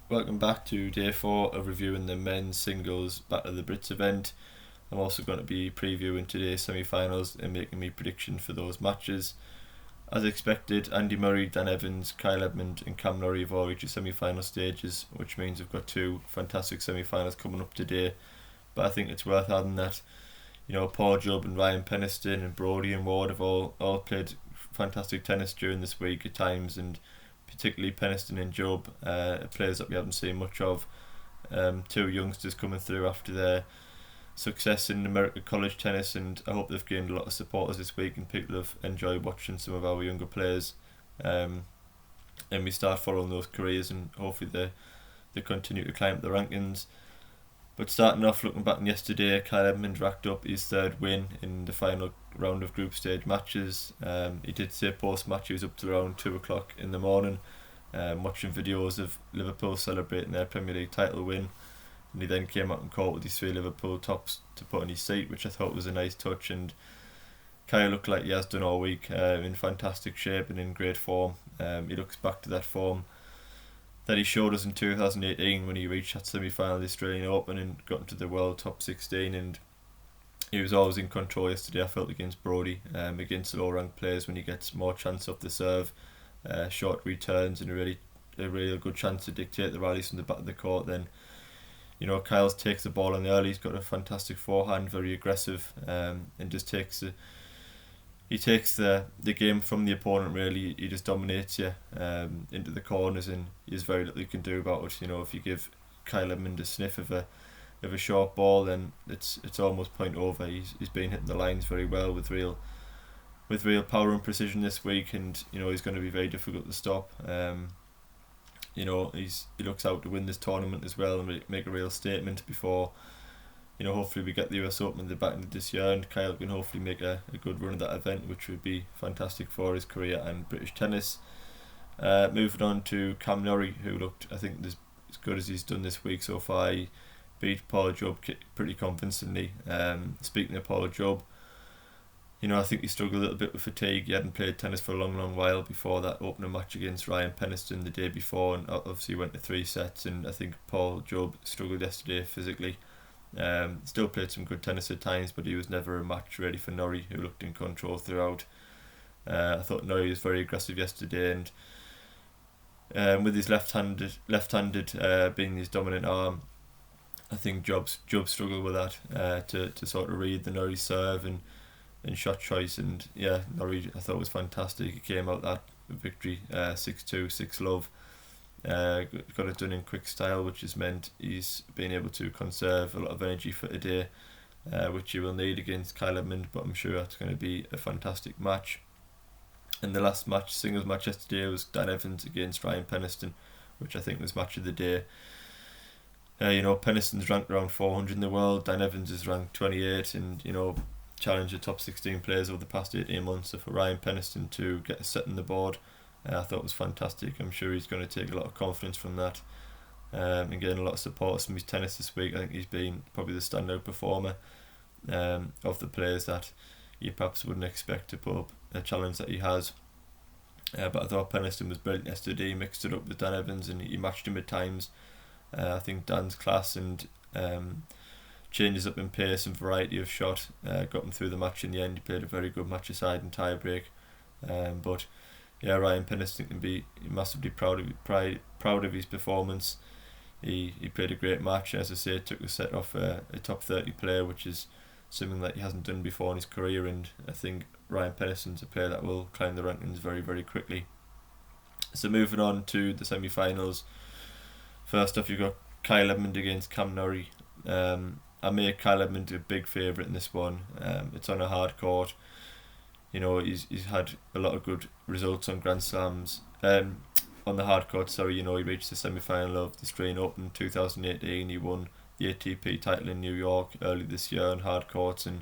Welcome back to day 4 of reviewing the men's singles Battle of the Brits event. I'm also going to be previewing today's semi-finals and making my prediction for those matches. As expected, Andy Murray, Dan Evans, Kyle Edmund and Cam Norrie have all reached the semi-final stages, which means we've got two fantastic semi-finals coming up today. But I think it's worth adding that Paul Jubb and Ryan Penniston and Brodie and Ward have all played fantastic tennis during this week at times, and particularly Penniston and Jubb, players that we haven't seen much of. Two youngsters coming through after their success in American college tennis, and I hope they've gained a lot of supporters this week and people have enjoyed watching some of our younger players. And we start following those careers, and hopefully they continue to climb up the rankings. But starting off, looking back on yesterday, Kyle Edmund racked up his third win in the final round of group stage matches. He did say post-match he was up to around 2 o'clock in the morning, watching videos of Liverpool celebrating their Premier League title win, and he then came out and court with his 3 Liverpool tops to put on his seat, which I thought was a nice touch. And Kyle looked like he has done all week, in fantastic shape and in great form. He looks back to that form that he showed us in 2018 when he reached that semi-final of the Australian Open and got into the world top 16, and he was always in control yesterday. I felt against Brodie, against low ranked players, when he gets more chance off the serve, short returns and a really good chance to dictate the rallies from the back of the court, then Kyle takes the ball in the early. He's got a fantastic forehand, very aggressive, and just takes the game from the opponent. Really, he just dominates you into the corners, and there's very little you can do about it. If you give Kyle Edmund a sniff of a short ball, then it's almost point over. He's been hitting the lines very well with real power and precision this week, and he's going to be very difficult to stop. He looks out to win this tournament as well and make a real statement before. Hopefully we get the US Open at the back end of this year, and Kyle can hopefully make a good run of that event, which would be fantastic for his career and British tennis. Moving on to Cam Norrie, who looked, I think, as good as he's done this week so far. He beat Paul Jubb pretty convincingly. Speaking of Paul Jubb, I think he struggled a little bit with fatigue. He hadn't played tennis for a long while before that opening match against Ryan Penniston the day before, and obviously went to 3 sets, and I think Paul Jubb struggled yesterday physically. Still played some good tennis at times, but he was never a match ready for Norrie, who looked in control throughout. I thought Norrie was very aggressive yesterday, and with his left-handed being his dominant arm, I think Jubb struggled with that, to sort of read the Norrie serve and shot choice. And yeah, Norrie I thought was fantastic. He came out that victory 6-2, 6-love. Got it done in quick style, which has meant he's been able to conserve a lot of energy for today, which he will need against Kyle Edmund, but I'm sure that's going to be a fantastic match. And the last match, singles match yesterday, was Dan Evans against Ryan Penniston, which I think was match of the day. Penniston's ranked around 400 in the world, Dan Evans is ranked 28, and challenged the top 16 players over the past 18 months. So for Ryan Penniston to get a set on the board, I thought it was fantastic. I'm sure he's going to take a lot of confidence from that, and getting a lot of support from his tennis this week. I think he's been probably the standout performer of the players that you perhaps wouldn't expect to put up a challenge that he has. But I thought Penniston was brilliant yesterday. He mixed it up with Dan Evans and he matched him at times. I think Dan's class and changes up in pace and variety of shot got him through the match in the end. He played a very good match aside and tie break. But yeah, Ryan Penniston can be massively proud of his performance. He played a great match. As I say, took the set off a top 30 player, which is something that he hasn't done before in his career, and I think Ryan Penniston's a player that will climb the rankings very, very quickly. So moving on to the semi-finals. First off, you've got Kyle Edmund against Cam Norrie. I made Kyle Edmund a big favourite in this one. It's on a hard court. He's had a lot of good results on Grand Slams. On the hard court, he reached the semi-final of the Australian Open 2018. He won the ATP title in New York early this year on hard courts, and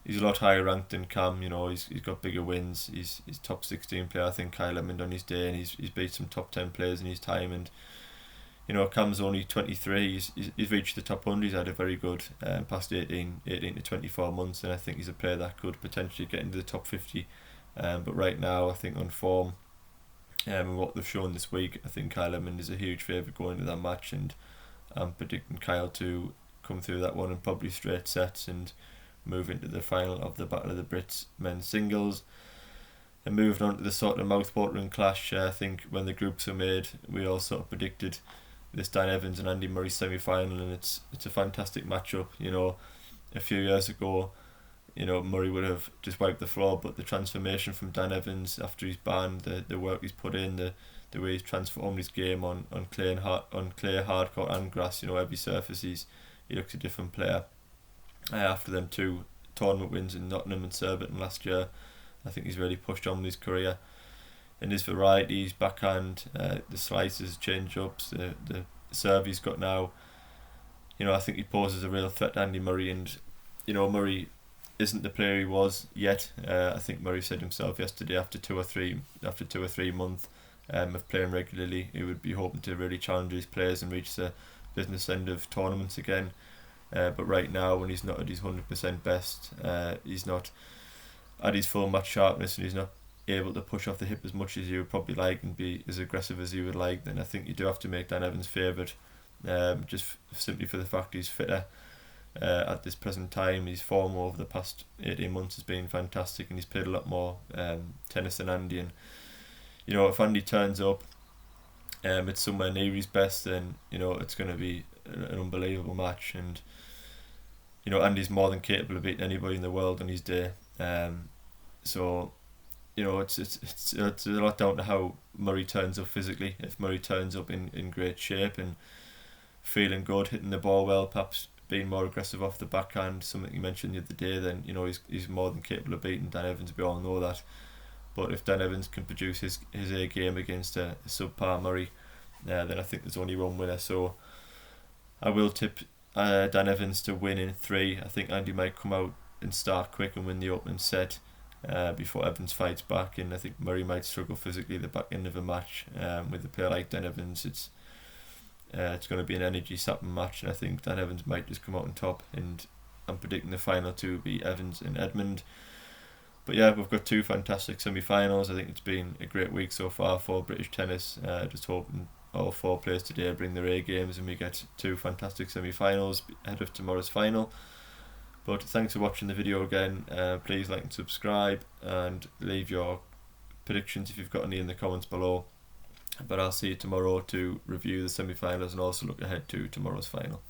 he's a lot higher ranked than Cam. He's got bigger wins. He's top 16 player, I think, Kyle Edmund, on his day, and he's beat some top 10 players in his time. And Cam's only 23. He's reached the top 100. He's had a very good past 18 to 24 months, and I think he's a player that could potentially get into the top 50. But right now, I think on form, And what they've shown this week, I think Kyle Edmund is a huge favourite going into that match, and I'm predicting Kyle to come through that one in probably straight sets and move into the final of the Battle of the Brits men's singles. And moving on to the sort of mouth-watering clash, I think when the groups were made, we all sort of predicted this Dan Evans and Andy Murray semi-final, and it's a fantastic matchup. A few years ago, Murray would have just wiped the floor, but the transformation from Dan Evans after his ban, the work he's put in, the way he's transformed his game on clay, hard court and grass, every surface he looks a different player. After them two tournament wins in Nottingham and Surbiton last year, I think he's really pushed on with his career. In his varieties, backhand, the slices, change-ups, the serve he's got now, I think he poses a real threat to Andy Murray, and Murray isn't the player he was yet. I think Murray said himself yesterday, after two or three months of playing regularly, he would be hoping to really challenge his players and reach the business end of tournaments again. But right now, when he's not at his 100% best, he's not at his full match sharpness, and he's not able to push off the hip as much as you would probably like and be as aggressive as you would like, then I think you do have to make Dan Evans favourite, just simply for the fact he's fitter. At this present time, his form over the past 18 months has been fantastic, and he's played a lot more tennis than Andy. And if Andy turns up, it's somewhere near his best, then it's going to be an unbelievable match. And Andy's more than capable of beating anybody in the world on his day. So it's a lot down to how Murray turns up physically. If Murray turns up in great shape and feeling good, hitting the ball well, perhaps being more aggressive off the backhand, something you mentioned the other day, then he's more than capable of beating Dan Evans. We all know that. But if Dan Evans can produce his A game against a subpar Murray, then I think there's only one winner. So I will tip Dan Evans to win in 3. I think Andy might come out and start quick and win the opening set before Evans fights back, and I think Murray might struggle physically at the back end of a match. With a player like Dan Evans, it's going to be an energy sapping match, and I think Dan Evans might just come out on top, and I'm predicting the final to be Evans and Edmund. But yeah, we've got 2 fantastic semi-finals. I think it's been a great week so far for British tennis. Just hoping all 4 players today bring their A games and we get 2 fantastic semi-finals ahead of tomorrow's final. But thanks for watching the video again. Please like and subscribe, and leave your predictions if you've got any in the comments below. But I'll see you tomorrow to review the semi-finals and also look ahead to tomorrow's final.